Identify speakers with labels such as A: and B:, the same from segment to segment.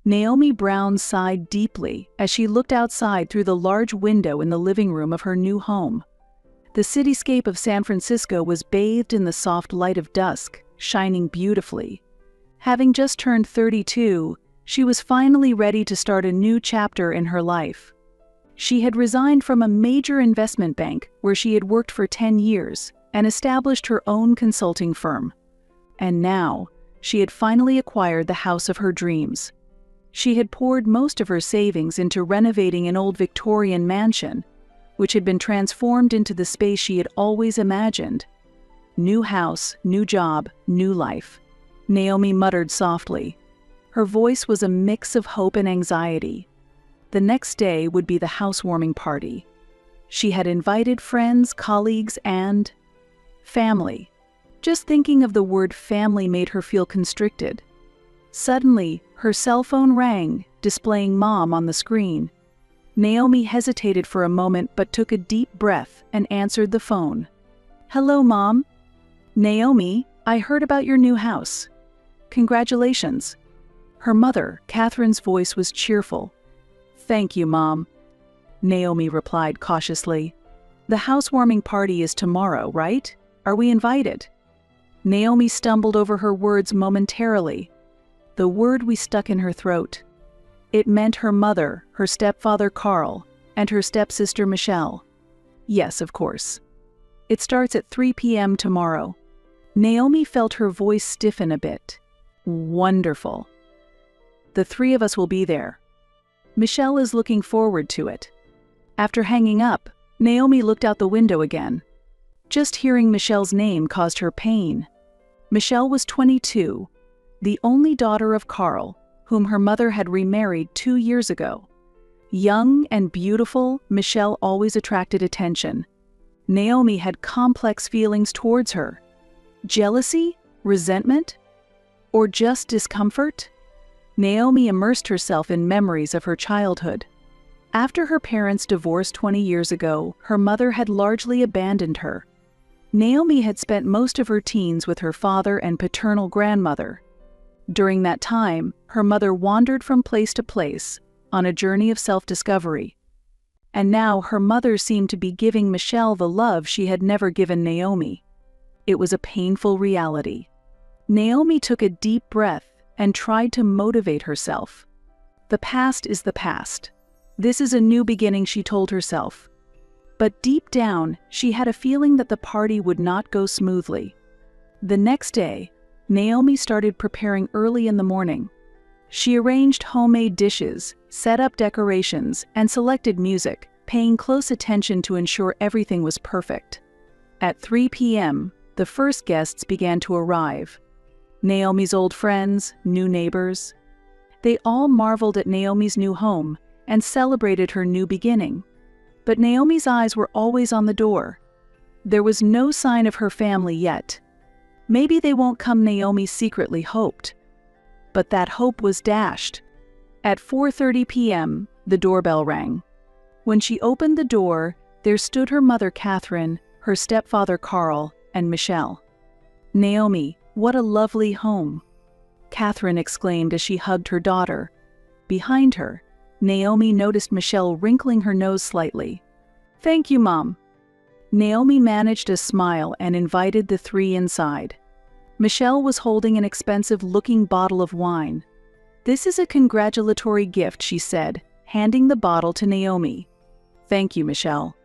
A: Naomi Brown sighed deeply as she looked outside through the large window in the living room of her new home. The cityscape of San Francisco was bathed in the soft light of dusk, shining beautifully. Having just turned 32, she was finally ready to start a new chapter in her life. She had resigned from a major investment bank where she had worked for 10 years and established her own consulting firm. And now, she had finally acquired the house of her dreams. She had poured most of her savings into renovating an old Victorian mansion, which had been transformed into the space she had always imagined. New house, new job, new life. Naomi muttered softly. Her voice was a mix of hope and anxiety. The next day would be the housewarming party. She had invited friends, colleagues, and family. Just thinking of the word family made her feel constricted. Suddenly, her cell phone rang, displaying Mom on the screen. Naomi hesitated for a moment but took a deep breath and answered the phone. "Hello, Mom." "Naomi, I heard about your new house. Congratulations." Her mother, Catherine's voice was cheerful. "Thank you, Mom," Naomi replied cautiously. "The housewarming party is tomorrow, right? Are we invited?" Naomi stumbled over her words momentarily. The word we stuck in her throat. It meant her mother, her stepfather Carl, and her stepsister Michelle. Yes, of course. It starts at 3 p.m. tomorrow. Naomi felt her voice stiffen a bit. Wonderful. The three of us will be there. Michelle is looking forward to it. After hanging up, Naomi looked out the window again. Just hearing Michelle's name caused her pain. Michelle was 22, the only daughter of Carl, whom her mother had remarried 2 years ago. Young and beautiful, Michelle always attracted attention. Naomi had complex feelings towards her. Jealousy? Resentment? Or just discomfort? Naomi immersed herself in memories of her childhood. After her parents divorced 20 years ago, her mother had largely abandoned her. Naomi had spent most of her teens with her father and paternal grandmother. During that time, her mother wandered from place to place, on a journey of self-discovery. And now her mother seemed to be giving Michelle the love she had never given Naomi. It was a painful reality. Naomi took a deep breath and tried to motivate herself. The past is the past. This is a new beginning, she told herself. But deep down, she had a feeling that the party would not go smoothly. The next day, Naomi started preparing early in the morning. She arranged homemade dishes, set up decorations, and selected music, paying close attention to ensure everything was perfect. At 3 p.m., the first guests began to arrive. Naomi's old friends, new neighbors. They all marveled at Naomi's new home and celebrated her new beginning. But Naomi's eyes were always on the door. There was no sign of her family yet. Maybe they won't come, Naomi secretly hoped. But that hope was dashed. At 4:30 p.m., the doorbell rang. When she opened the door, there stood her mother Catherine, her stepfather Carl, and Michelle. "Naomi, what a lovely home," Catherine exclaimed as she hugged her daughter. Behind her, Naomi noticed Michelle wrinkling her nose slightly. "Thank you, Mom." Naomi managed a smile and invited the three inside. Michelle was holding an expensive-looking bottle of wine. "This is a congratulatory gift," she said, handing the bottle to Naomi. "Thank you, Michelle."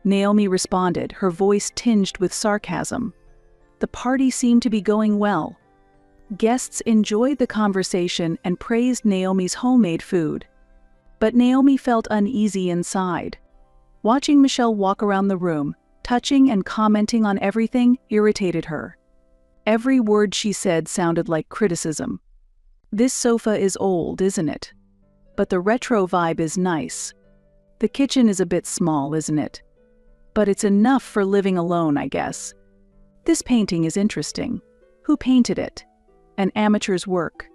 A: Naomi responded, her voice tinged with sarcasm. The party seemed to be going well. Guests enjoyed the conversation and praised Naomi's homemade food. But Naomi felt uneasy inside. Watching Michelle walk around the room, touching and commenting on everything, irritated her. Every word she said sounded like criticism. "This sofa is old, isn't it? But the retro vibe is nice. The kitchen is a bit small, isn't it? But it's enough for living alone, I guess. This painting is interesting. Who painted it? An amateur's work."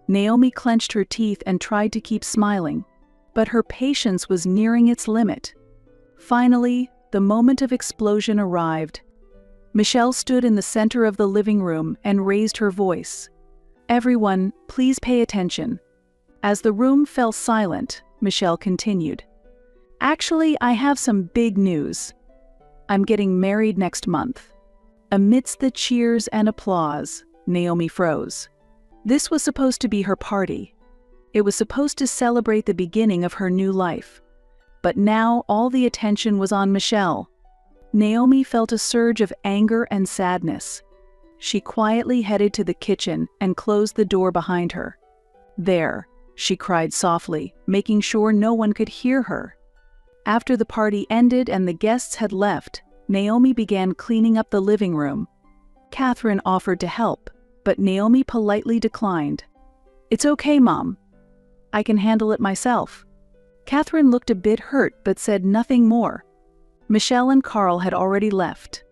A: Naomi clenched her teeth and tried to keep smiling, but her patience was nearing its limit. Finally, the moment of explosion arrived. Michelle stood in the center of the living room and raised her voice. "Everyone, please pay attention. As the room fell silent, Michelle continued. Actually, I have some big news. I'm getting married next month. Amidst the cheers and applause, Naomi froze. This was supposed to be her party. It was supposed to celebrate the beginning of her new life. But now all the attention was on Michelle. Naomi felt a surge of anger and sadness. She quietly headed to the kitchen and closed the door behind her. There, she cried softly, making sure no one could hear her. After the party ended and the guests had left, Naomi began cleaning up the living room. Catherine offered to help, but Naomi politely declined. It's okay, Mom. I can handle it myself. Catherine looked a bit hurt but said nothing more. Michelle and Carl had already left.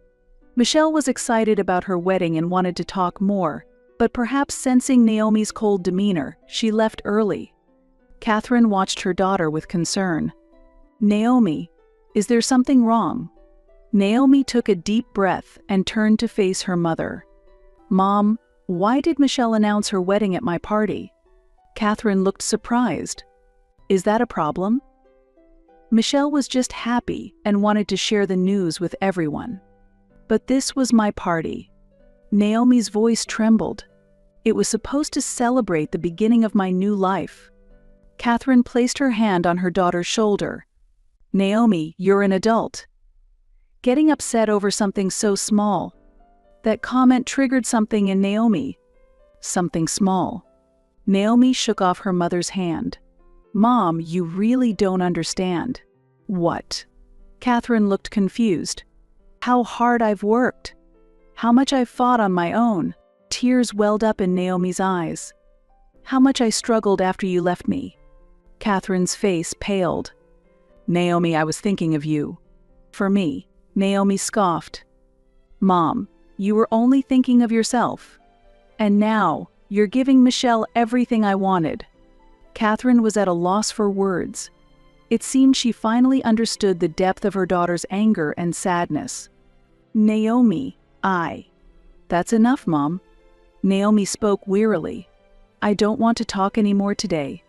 A: Michelle was excited about her wedding and wanted to talk more, but perhaps sensing Naomi's cold demeanor, she left early. Catherine watched her daughter with concern. Naomi, is there something wrong? Naomi took a deep breath and turned to face her mother. Mom, why did Michelle announce her wedding at my party? Catherine looked surprised. Is that a problem? Michelle was just happy and wanted to share the news with everyone. But this was my party. Naomi's voice trembled. It was supposed to celebrate the beginning of my new life. Catherine placed her hand on her daughter's shoulder. Naomi, you're an adult. Getting upset over something so small. That comment triggered something in Naomi. Something small. Naomi shook off her mother's hand. Mom, you really don't understand. What? Catherine looked confused. How hard I've worked. How much I've fought on my own. Tears welled up in Naomi's eyes. How much I struggled after you left me. Catherine's face paled. Naomi, I was thinking of you. For me. Naomi scoffed. Mom, you were only thinking of yourself. And now, you're giving Michelle everything I wanted. Catherine was at a loss for words. It seemed she finally understood the depth of her daughter's anger and sadness. Naomi, That's enough, Mom. Naomi spoke wearily. I don't want to talk anymore today.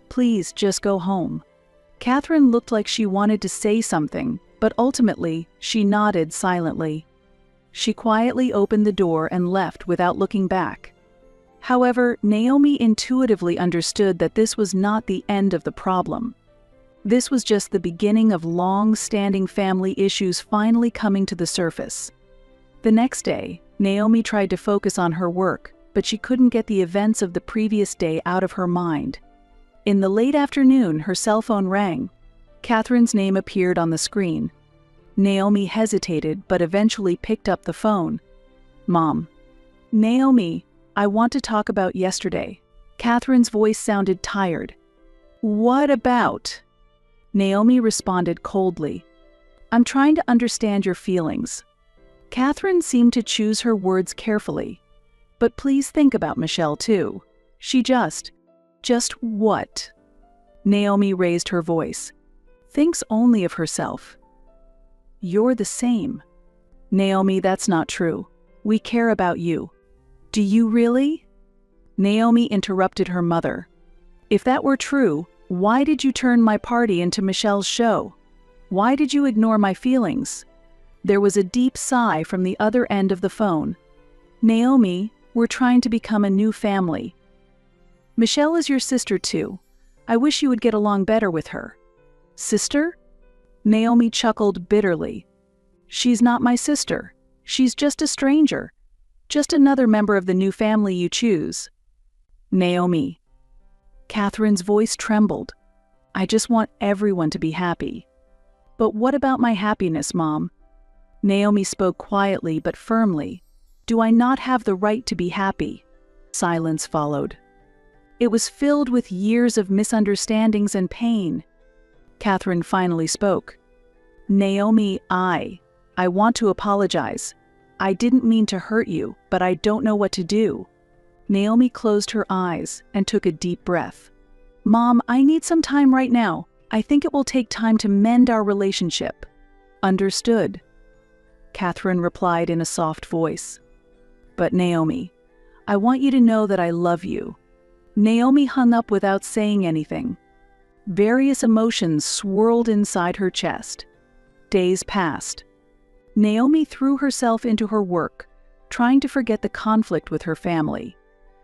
A: Please just go home. Catherine looked like she wanted to say something, but ultimately, she nodded silently. She quietly opened the door and left without looking back. However, Naomi intuitively understood that this was not the end of the problem. This was just the beginning of long-standing family issues finally coming to the surface. The next day, Naomi tried to focus on her work, but she couldn't get the events of the previous day out of her mind. In the late afternoon, her cell phone rang. Catherine's name appeared on the screen. Naomi hesitated but eventually picked up the phone. Mom. Naomi, I want to talk about yesterday. Catherine's voice sounded tired. What about? Naomi responded coldly. I'm trying to understand your feelings. Catherine seemed to choose her words carefully. But please think about Michelle too. She just what? Naomi raised her voice. Thinks only of herself. You're the same. Naomi, that's not true. We care about you. Do you really? Naomi interrupted her mother. If that were true, why did you turn my party into Michelle's show? Why did you ignore my feelings? There was a deep sigh from the other end of the phone. Naomi, we're trying to become a new family. Michelle is your sister too. I wish you would get along better with her. Sister? Naomi chuckled bitterly. She's not my sister. She's just a stranger. Just another member of the new family you choose. Naomi. Catherine's voice trembled. I just want everyone to be happy. But what about my happiness, Mom? Naomi spoke quietly but firmly. Do I not have the right to be happy? Silence followed. It was filled with years of misunderstandings and pain. Catherine finally spoke. Naomi, I want to apologize. I didn't mean to hurt you, but I don't know what to do. Naomi closed her eyes and took a deep breath. Mom, I need some time right now. I think it will take time to mend our relationship. Understood. Catherine replied in a soft voice. But Naomi, I want you to know that I love you. Naomi hung up without saying anything. Various emotions swirled inside her chest. Days passed. Naomi threw herself into her work, trying to forget the conflict with her family.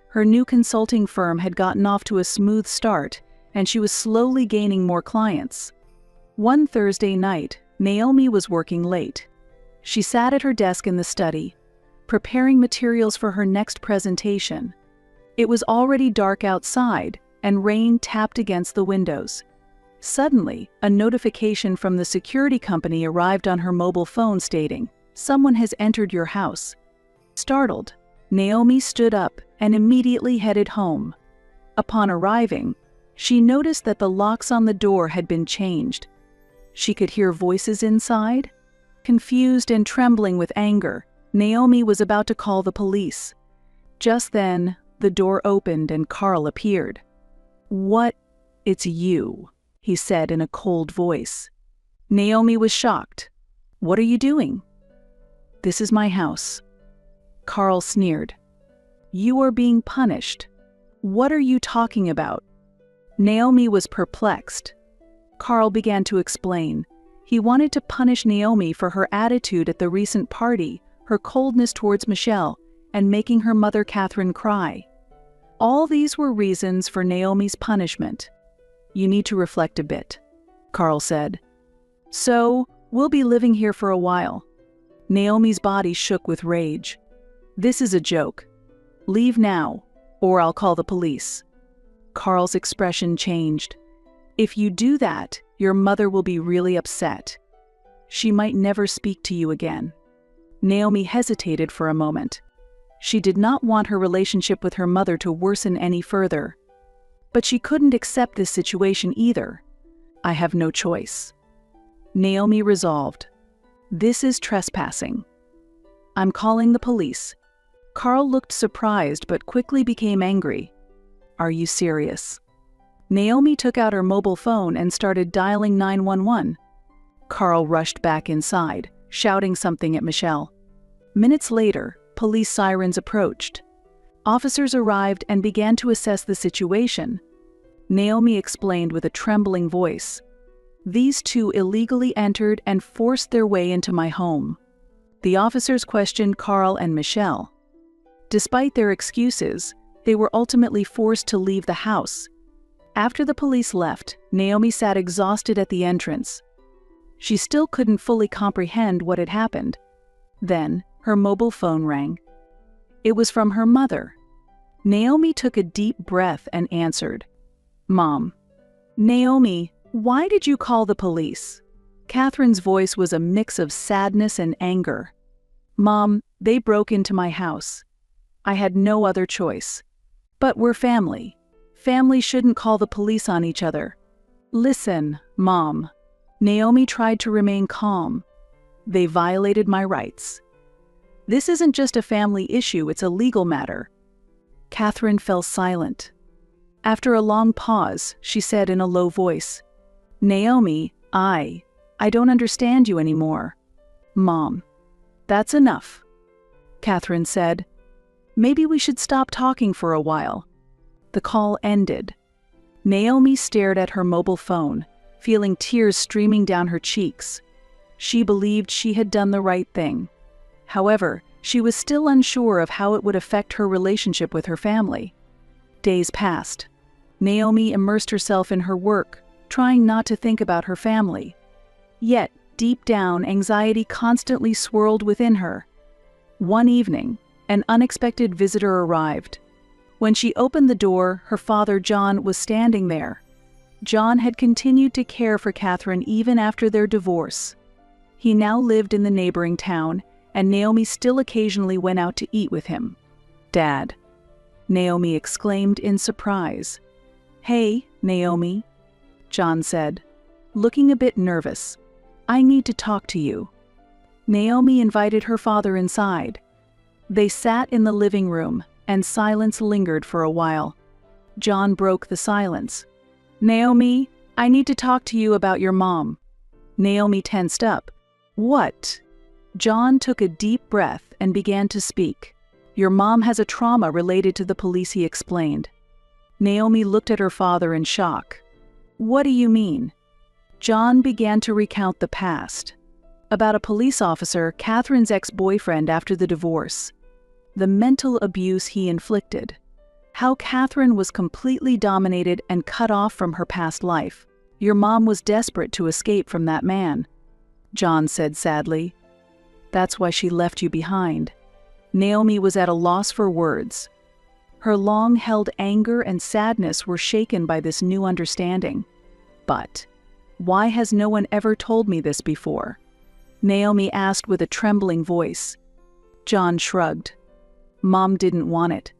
A: Her new consulting firm had gotten off to a smooth start, and she was slowly gaining more clients. One Thursday night, Naomi was working late. She sat at her desk in the study, preparing materials for her next presentation. It was already dark outside, and rain tapped against the windows. Suddenly, a notification from the security company arrived on her mobile phone stating, "Someone has entered your house." Startled, Naomi stood up and immediately headed home. Upon arriving, she noticed that the locks on the door had been changed. She could hear voices inside. Confused and trembling with anger, Naomi was about to call the police. Just then, the door opened and Carl appeared. "What? It's you," he said in a cold voice. Naomi was shocked. "What are you doing?" "This is my house." Carl sneered. "You are being punished." "What are you talking about?" Naomi was perplexed. Carl began to explain. He wanted to punish Naomi for her attitude at the recent party, her coldness towards Michelle, and making her mother Catherine cry. All these were reasons for Naomi's punishment. "You need to reflect a bit," Carl said. "So, we'll be living here for a while." Naomi's body shook with rage. "This is a joke. Leave now, or I'll call the police." Carl's expression changed. "If you do that, your mother will be really upset. She might never speak to you again." Naomi hesitated for a moment. She did not want her relationship with her mother to worsen any further. But she couldn't accept this situation either. "I have no choice." Naomi resolved. "This is trespassing. I'm calling the police." Carl looked surprised but quickly became angry. "Are you serious?" Naomi took out her mobile phone and started dialing 911. Carl rushed back inside, shouting something at Michelle. Minutes later, police sirens approached. Officers arrived and began to assess the situation. Naomi explained with a trembling voice, "These two illegally entered and forced their way into my home." The officers questioned Carl and Michelle. Despite their excuses, they were ultimately forced to leave the house. After the police left, Naomi sat exhausted at the entrance. She still couldn't fully comprehend what had happened. Then, her mobile phone rang. It was from her mother. Naomi took a deep breath and answered, "Mom." "Naomi, why did you call the police?" Catherine's voice was a mix of sadness and anger. "Mom, they broke into my house. I had no other choice. But we're family. Family shouldn't call the police on each other." "Listen, Mom." Naomi tried to remain calm. "They violated my rights. This isn't just a family issue, it's a legal matter." Catherine fell silent. After a long pause, she said in a low voice, "Naomi, I don't understand you anymore." "Mom." "That's enough," Catherine said. "Maybe we should stop talking for a while." The call ended. Naomi stared at her mobile phone, feeling tears streaming down her cheeks. She believed she had done the right thing. However, she was still unsure of how it would affect her relationship with her family. Days passed. Naomi immersed herself in her work, trying not to think about her family. Yet, deep down, anxiety constantly swirled within her. One evening, an unexpected visitor arrived. When she opened the door, her father, John, was standing there. John had continued to care for Catherine even after their divorce. He now lived in the neighboring town, and Naomi still occasionally went out to eat with him. "Dad," Naomi exclaimed in surprise. "Hey, Naomi," John said, looking a bit nervous. "I need to talk to you." Naomi invited her father inside. They sat in the living room, and silence lingered for a while. John broke the silence. "Naomi, I need to talk to you about your mom." Naomi tensed up. "What?" John took a deep breath and began to speak. "Your mom has a trauma related to the police," he explained. Naomi looked at her father in shock. What do you mean? John began to recount the past. About a police officer, Catherine's ex-boyfriend after the divorce. The mental abuse he inflicted. How Catherine was completely dominated and cut off from her past life. Your mom was desperate to escape from that man, John said sadly. That's why she left you behind. Naomi was at a loss for words. Her long-held anger and sadness were shaken by this new understanding. But why has no one ever told me this before? Naomi asked with a trembling voice. John shrugged. Mom didn't want it.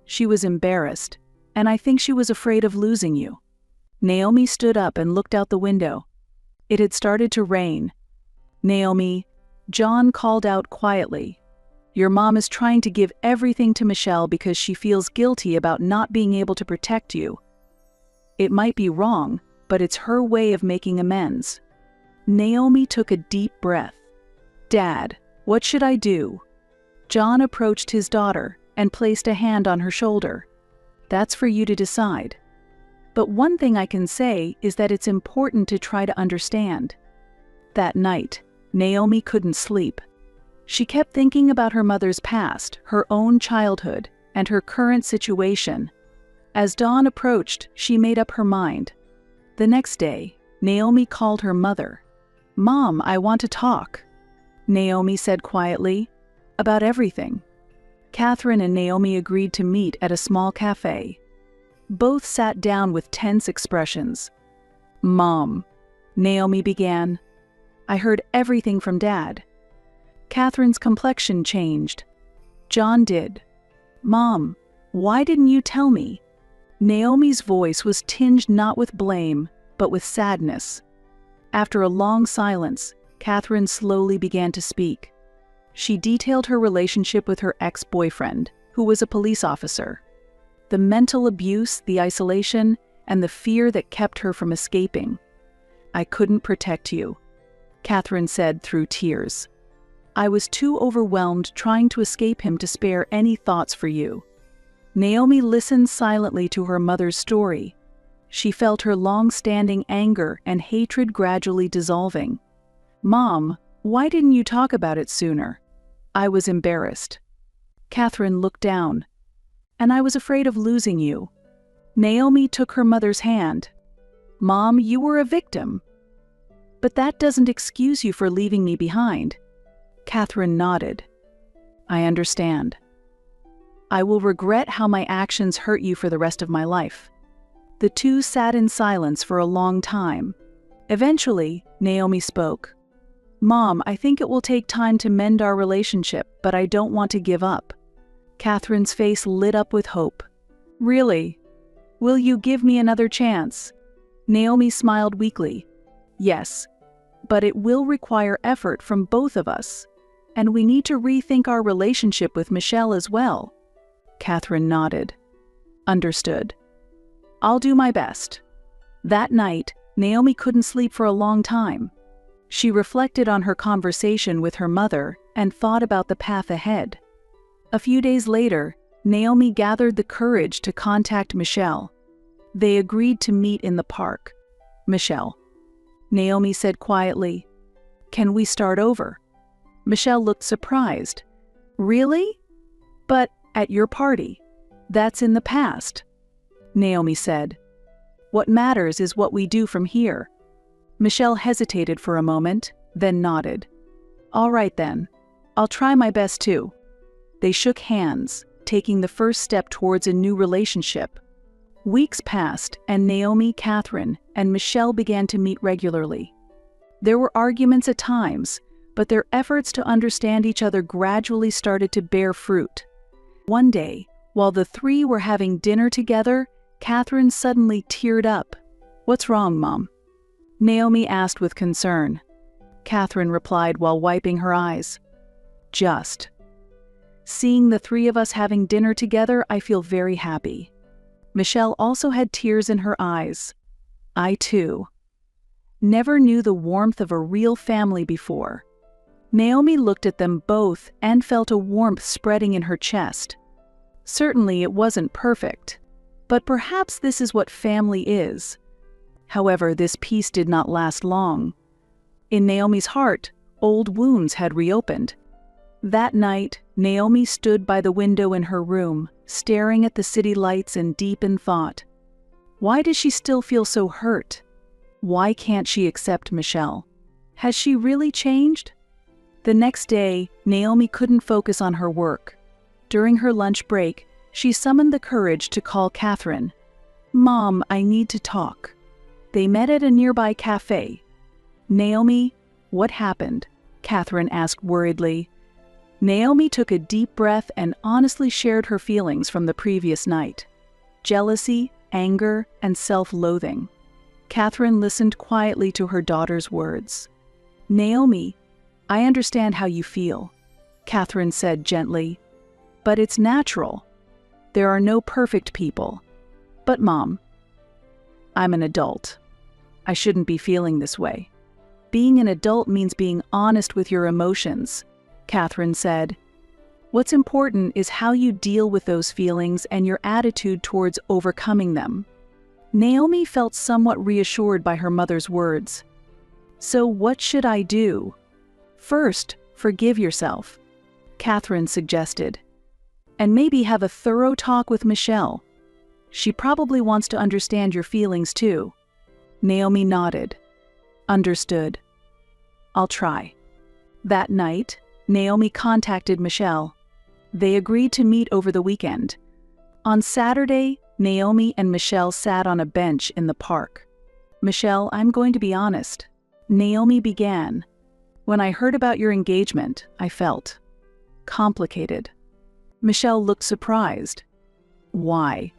A: She was embarrassed, and I think she was afraid of losing you. Naomi stood up and looked out the window. It had started to rain. Naomi, John called out quietly. Your mom is trying to give everything to Michelle because she feels guilty about not being able to protect you. It might be wrong, but it's her way of making amends. Naomi took a deep breath. Dad, what should I do? John approached his daughter and placed a hand on her shoulder. That's for you to decide. But one thing I can say is that it's important to try to understand. That night, Naomi couldn't sleep. She kept thinking about her mother's past, her own childhood, and her current situation. As dawn approached, she made up her mind. The next day, Naomi called her mother. Mom, I want to talk. Naomi said quietly, about everything. Catherine and Naomi agreed to meet at a small cafe. Both sat down with tense expressions. Mom, Naomi began. I heard everything from Dad. Catherine's complexion changed. John did. Mom, why didn't you tell me? Naomi's voice was tinged not with blame, but with sadness. After a long silence, Catherine slowly began to speak. She detailed her relationship with her ex-boyfriend, who was a police officer. The mental abuse, the isolation, and the fear that kept her from escaping. I couldn't protect you, Catherine said through tears. I was too overwhelmed trying to escape him to spare any thoughts for you. Naomi listened silently to her mother's story. She felt her long-standing anger and hatred gradually dissolving. Mom, why didn't you talk about it sooner? I was embarrassed. Catherine looked down. And I was afraid of losing you. Naomi took her mother's hand. Mom, you were a victim. But that doesn't excuse you for leaving me behind. Catherine nodded. I understand. I will regret how my actions hurt you for the rest of my life. The two sat in silence for a long time. Eventually, Naomi spoke. Mom, I think it will take time to mend our relationship, but I don't want to give up. Catherine's face lit up with hope. Really? Will you give me another chance? Naomi smiled weakly. Yes, but it will require effort from both of us. And we need to rethink our relationship with Michelle as well. Catherine nodded. Understood. I'll do my best. That night, Naomi couldn't sleep for a long time. She reflected on her conversation with her mother and thought about the path ahead. A few days later, Naomi gathered the courage to contact Michelle. They agreed to meet in the park. Michelle. Naomi said quietly, Can we start over? Michelle looked surprised. Really? But at your party. That's in the past. Naomi said. What matters is what we do from here. Michelle hesitated for a moment, then nodded. All right then. I'll try my best too. They shook hands, taking the first step towards a new relationship. Weeks passed, and Naomi, Catherine, and Michelle began to meet regularly. There were arguments at times, but their efforts to understand each other gradually started to bear fruit. One day, while the three were having dinner together, Catherine suddenly teared up. What's wrong, Mom? Naomi asked with concern. Catherine replied while wiping her eyes. Just. Seeing the three of us having dinner together, I feel very happy. Michelle also had tears in her eyes. I too. Never knew the warmth of a real family before. Naomi looked at them both and felt a warmth spreading in her chest. Certainly it wasn't perfect. But perhaps this is what family is. However, this peace did not last long. In Naomi's heart, old wounds had reopened. That night, Naomi stood by the window in her room, staring at the city lights and deep in thought. Why does she still feel so hurt? Why can't she accept Michelle? Has she really changed? The next day, Naomi couldn't focus on her work. During her lunch break, she summoned the courage to call Catherine. "Mom, I need to talk." They met at a nearby cafe. "Naomi, what happened?" Catherine asked worriedly. Naomi took a deep breath and honestly shared her feelings from the previous night. Jealousy, anger, and self-loathing. Catherine listened quietly to her daughter's words. "Naomi, I understand how you feel," Catherine said gently. "But it's natural. There are no perfect people. But Mom, I'm an adult. I shouldn't be feeling this way." "Being an adult means being honest with your emotions," Catherine said. "What's important is how you deal with those feelings and your attitude towards overcoming them." Naomi felt somewhat reassured by her mother's words. "So what should I do?" "First, forgive yourself," Catherine suggested. "And maybe have a thorough talk with Michelle. She probably wants to understand your feelings too." Naomi nodded. "Understood. I'll try." That night, Naomi contacted Michelle. They agreed to meet over the weekend. On Saturday, Naomi and Michelle sat on a bench in the park. "Michelle, I'm going to be honest," Naomi began. "When I heard about your engagement, I felt complicated." Michelle looked surprised. "Why?"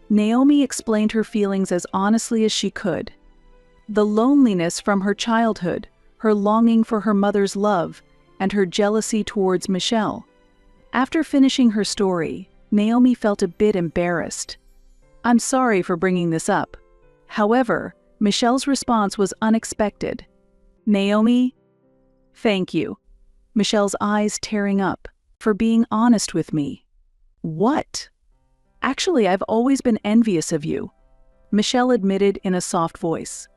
A: Naomi explained her feelings as honestly as she could. The loneliness from her childhood, her longing for her mother's love, and her jealousy towards Michelle. After finishing her story, Naomi felt a bit embarrassed. "I'm sorry for bringing this up." However, Michelle's response was unexpected. "Naomi, thank you." Michelle's eyes tearing up. "For being honest with me." "What?" "Actually, I've always been envious of you," Michelle admitted in a soft voice.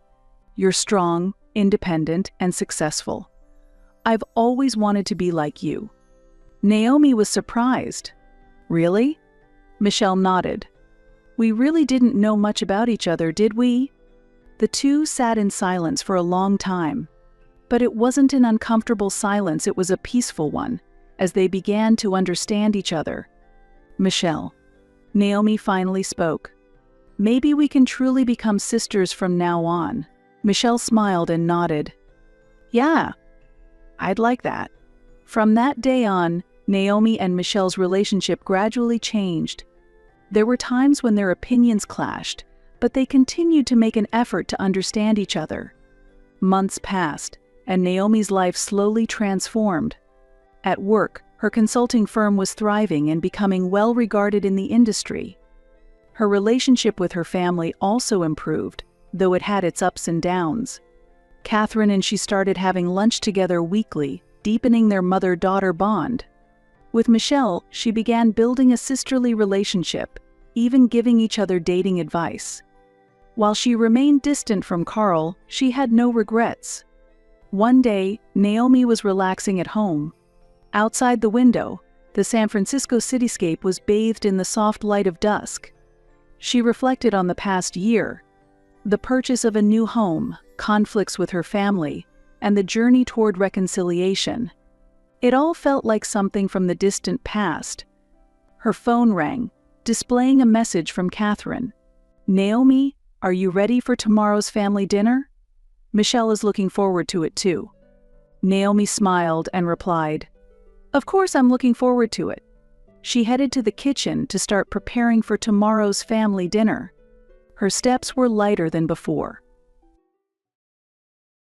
A: "You're strong, independent, and successful. I've always wanted to be like you." Naomi was surprised. "Really?" Michelle nodded. "We really didn't know much about each other, did we?" The two sat in silence for a long time. But it wasn't an uncomfortable silence, it was a peaceful one, as they began to understand each other. "Michelle," Naomi finally spoke, "maybe we can truly become sisters from now on." Michelle smiled and nodded. "Yeah, I'd like that." From that day on, Naomi and Michelle's relationship gradually changed. There were times when their opinions clashed, but they continued to make an effort to understand each other. Months passed, and Naomi's life slowly transformed. At work, her consulting firm was thriving and becoming well regarded in the industry. Her relationship with her family also improved, though it had its ups and downs. Catherine and she started having lunch together weekly, deepening their mother-daughter bond. With Michelle, she began building a sisterly relationship, even giving each other dating advice. While she remained distant from Carl, she had no regrets. One day, Naomi was relaxing at home. Outside the window, the San Francisco cityscape was bathed in the soft light of dusk. She reflected on the past year, the purchase of a new home, conflicts with her family, and the journey toward reconciliation. It all felt like something from the distant past. Her phone rang, displaying a message from Catherine. "Naomi, are you ready for tomorrow's family dinner? Michelle is looking forward to it too." Naomi smiled and replied, "Of course I'm looking forward to it." She headed to the kitchen to start preparing for tomorrow's family dinner. Her steps were lighter than before.